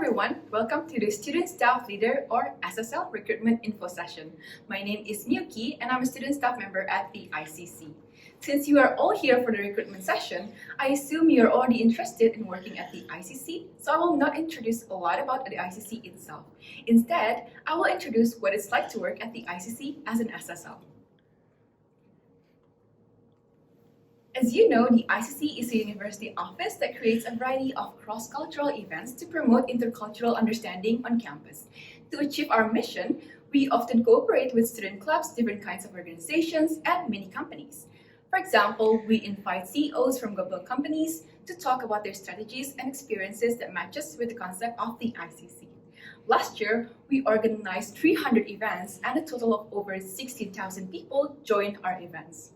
everyone, welcome to the Student Staff Leader or SSL Recruitment Info Session. My name is Miyuki and I'm a student staff member at the ICC. Since you are all here for the recruitment session, I assume you're already interested in working at the ICC, so I will not introduce a lot about the ICC itself. Instead, I will introduce what it's like to work at the ICC as an SSL. As you know, the ICC is a university office that creates a variety of cross-cultural events to promote intercultural understanding on campus. To achieve our mission, we often cooperate with student clubs, different kinds of organizations, and many companies. For example, we invite CEOs from global companies to talk about their strategies and experiences that matches with the concept of the ICC. Last year, we organized 300 events and a total of over 16,000 people joined our events.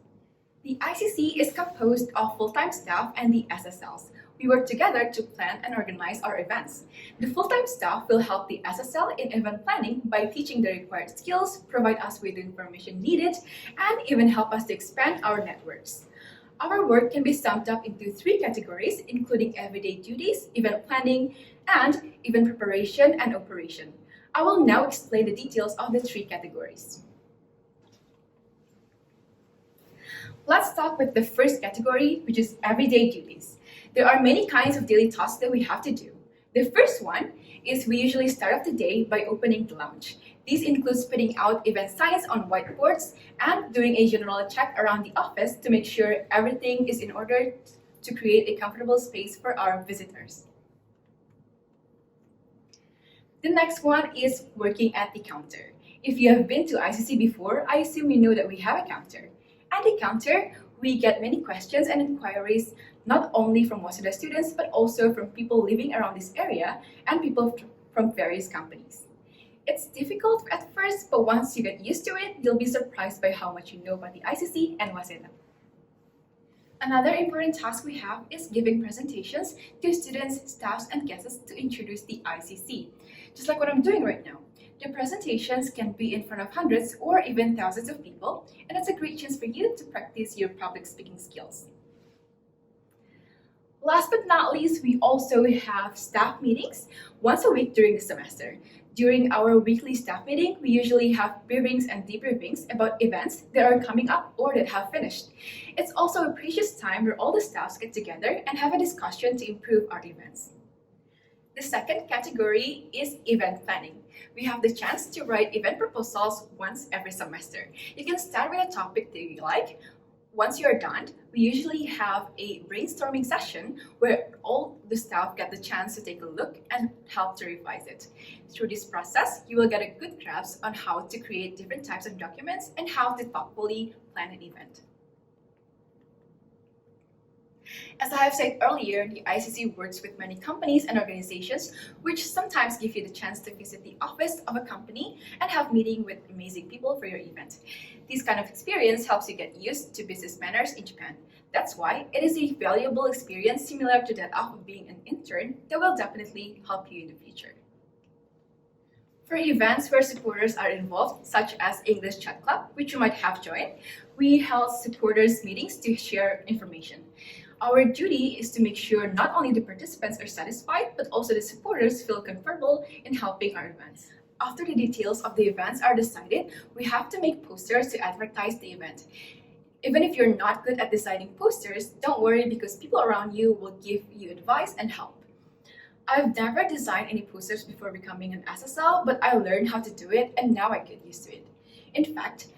The ICC is composed of full-time staff and the SSLs. We work together to plan and organize our events. The full-time staff will help the SSL in event planning by teaching the required skills, provide us with the information needed, and even help us to expand our networks. Our work can be summed up into 3 categories, including everyday duties, event planning, and event preparation and operation. I will now explain the details of the 3 categories. Let's start with the first category, which is everyday duties. There are many kinds of daily tasks that we have to do. The first one is we usually start off the day by opening the lounge. These include putting out event signs on whiteboards and doing a general check around the office to make sure everything is in order to create a comfortable space for our visitors. The next one is working at the counter. If you have been to ICC before, I assume you know that we have a counter. At the counter, we get many questions and inquiries, not only from Waseda students, but also from people living around this area and people from various companies. It's difficult at first, but once you get used to it, you'll be surprised by how much you know about the ICC and Waseda. Another important task we have is giving presentations to students, staffs, and guests to introduce the ICC, just like what I'm doing right now. The presentations can be in front of hundreds or even thousands of people, and it's a great chance for you to practice your public speaking skills. Last but not least, we also have staff meetings once a week during the semester. During our weekly staff meeting, we usually have briefings and debriefings about events that are coming up or that have finished. It's also a precious time where all the staffs get together and have a discussion to improve our events. The second category is event planning. We have the chance to write event proposals once every semester. You can start with a topic that you like. Once you're done, we usually have a brainstorming session where all the staff get the chance to take a look and help to revise it. Through this process, you will get a good grasp on how to create different types of documents and how to thoughtfully plan an event. As I have said earlier, the ICC works with many companies and organizations, which sometimes give you the chance to visit the office of a company and have meeting with amazing people for your event. This kind of experience helps you get used to business manners in Japan. That's why it is a valuable experience similar to that of being an intern that will definitely help you in the future. For events where supporters are involved, such as English Chat Club, which you might have joined, we held supporters meetings to share information. Our duty is to make sure not only the participants are satisfied, but also the supporters feel comfortable in helping our events. After the details of the events are decided, we have to make posters to advertise the event. Even if you're not good at designing posters, don't worry because people around you will give you advice and help. I've never designed any posters before becoming an SSL, but I learned how to do it and now I get used to it. In fact,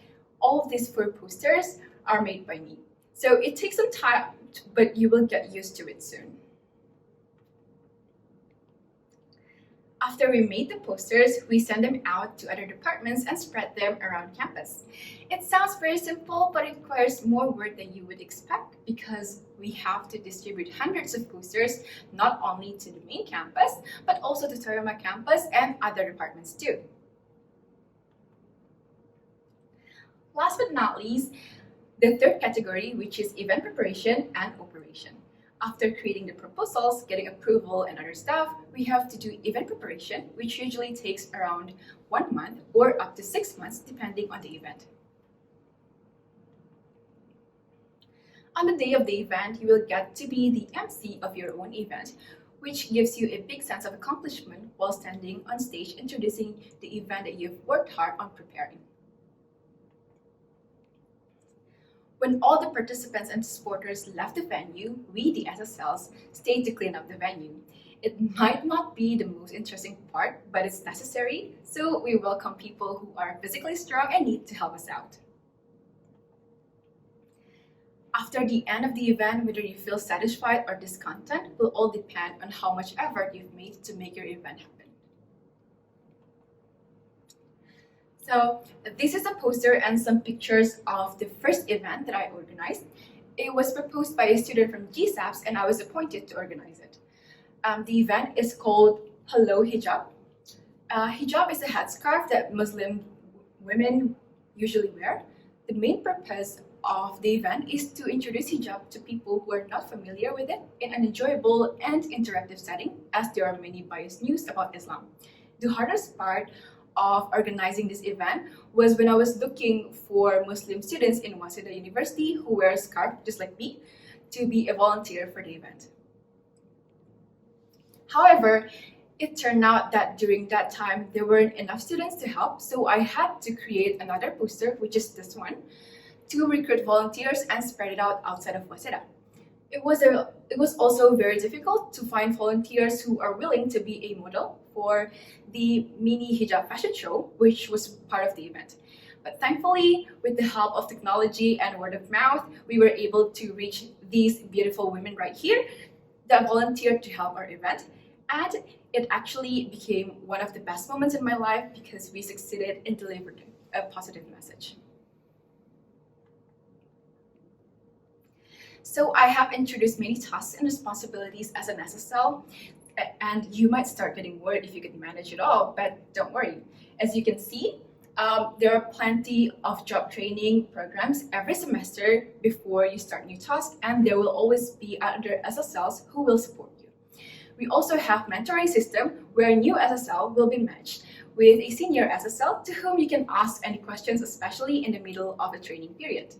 all of these 4 posters are made by me. So it takes some time, but you will get used to it soon. After we made the posters, we send them out to other departments and spread them around campus. It sounds very simple, but it requires more work than you would expect because we have to distribute hundreds of posters not only to the main campus, but also to Toyama campus and other departments too. Last but not least, the third category, which is event preparation and operation. After creating the proposals, getting approval and other stuff, we have to do event preparation, which usually takes around 1 month or up to 6 months, depending on the event. On the day of the event, you will get to be the MC of your own event, which gives you a big sense of accomplishment while standing on stage introducing the event that you've worked hard on preparing. When all the participants and supporters left the venue, we, the SSLs, stayed to clean up the venue. It might not be the most interesting part, but it's necessary, so we welcome people who are physically strong and need to help us out. After the end of the event, whether you feel satisfied or discontent will all depend on how much effort you've made to make your event happen. So this is a poster and some pictures of the first event that I organized. It was proposed by a student from GSAPS and I was appointed to organize it. The event is called Hello Hijab. Hijab is a headscarf that Muslim women usually wear. The main purpose of the event is to introduce hijab to people who are not familiar with it in an enjoyable and interactive setting, as there are many biased news about Islam. The hardest part of organizing this event was when I was looking for Muslim students in Waseda University who wear a scarf just like me to be a volunteer for the event. However, it turned out that during that time there weren't enough students to help, so I had to create another poster, which is this one, to recruit volunteers and spread it out outside of Waseda. It was also very difficult to find volunteers who are willing to be a model for the mini hijab fashion show, which was part of the event. But thankfully, with the help of technology and word of mouth, we were able to reach these beautiful women right here that volunteered to help our event. And it actually became one of the best moments in my life because we succeeded in delivering a positive message. So I have introduced many tasks and responsibilities as an SSL, and you might start getting worried if you could manage it all, but don't worry. As you can see, there are plenty of job training programs every semester before you start new tasks, and there will always be other SSLs who will support you. We also have mentoring system where a new SSL will be matched with a senior SSL to whom you can ask any questions, especially in the middle of the training period.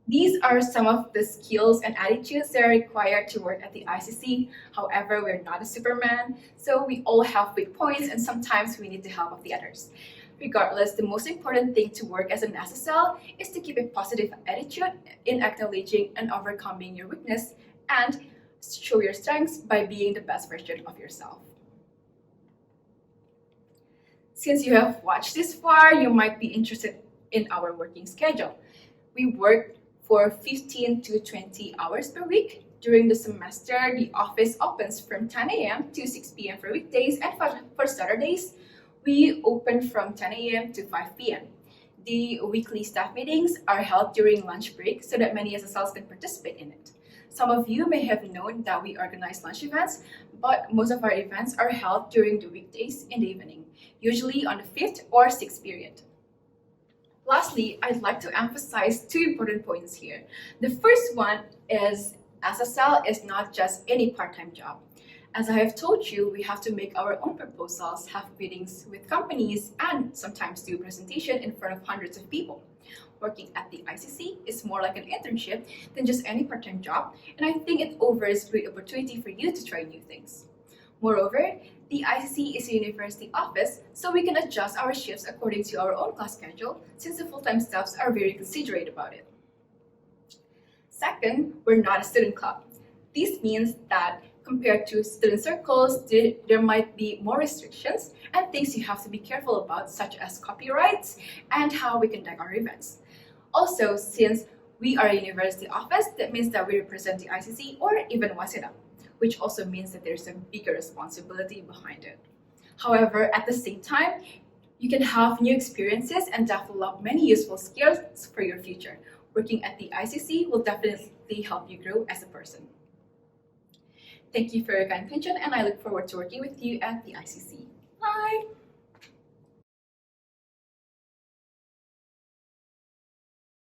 These are some of the skills and attitudes that are required to work at the ICC. However, we're not a Superman, so we all have weak points and sometimes we need the help of the others. Regardless, the most important thing to work as an SSL is to keep a positive attitude in acknowledging and overcoming your weakness and show your strengths by being the best version of yourself. Since you have watched this far, you might be interested in our working schedule. We work for 15 to 20 hours per week. During the semester, the office opens from 10 a.m. to 6 p.m. for weekdays, and for Saturdays, we open from 10 a.m. to 5 p.m. The weekly staff meetings are held during lunch break so that many SSLs can participate in it. Some of you may have known that we organize lunch events, but most of our events are held during the weekdays in the evening, usually on the 5th or 6th period. Lastly, I'd like to emphasize two important points here. The first one is SSL is not just any part-time job. As I have told you, we have to make our own proposals, have meetings with companies, and sometimes do a presentation in front of hundreds of people. Working at the ICC is more like an internship than just any part-time job, and I think it offers great opportunity for you to try new things. Moreover, the ICC is a university office, so we can adjust our shifts according to our own class schedule since the full-time staffs are very considerate about it. Second, we're not a student club. This means that compared to student circles, there might be more restrictions and things you have to be careful about, such as copyrights and how we conduct our events. Also, since we are a university office, that means that we represent the ICC or even Waseda, which also means that there's a bigger responsibility behind it. However, at the same time, you can have new experiences and develop many useful skills for your future. Working at the ICC will definitely help you grow as a person. Thank you for your kind attention, and I look forward to working with you at the ICC. Bye!